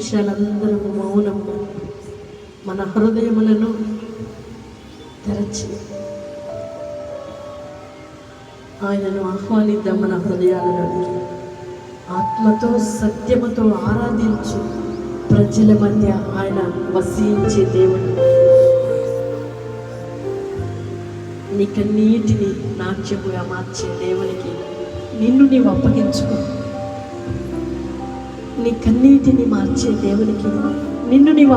నిమిషాలందరూ మౌనంగా మన హృదయములను తెరచి ఆయనను ఆహ్వానిద్దాం. మన హృదయాలలోకి ఆత్మతో సత్యముతో ఆరాధించు ప్రజల మధ్య ఆయన వసించే దేవుడు. నీ కన్నీటిని నాట్యముగా మార్చే దేవునికి నిన్ను నీవు అప్పగించుకో. నీ కన్నీటిని మార్చే దేవునికి నిన్ను నీవు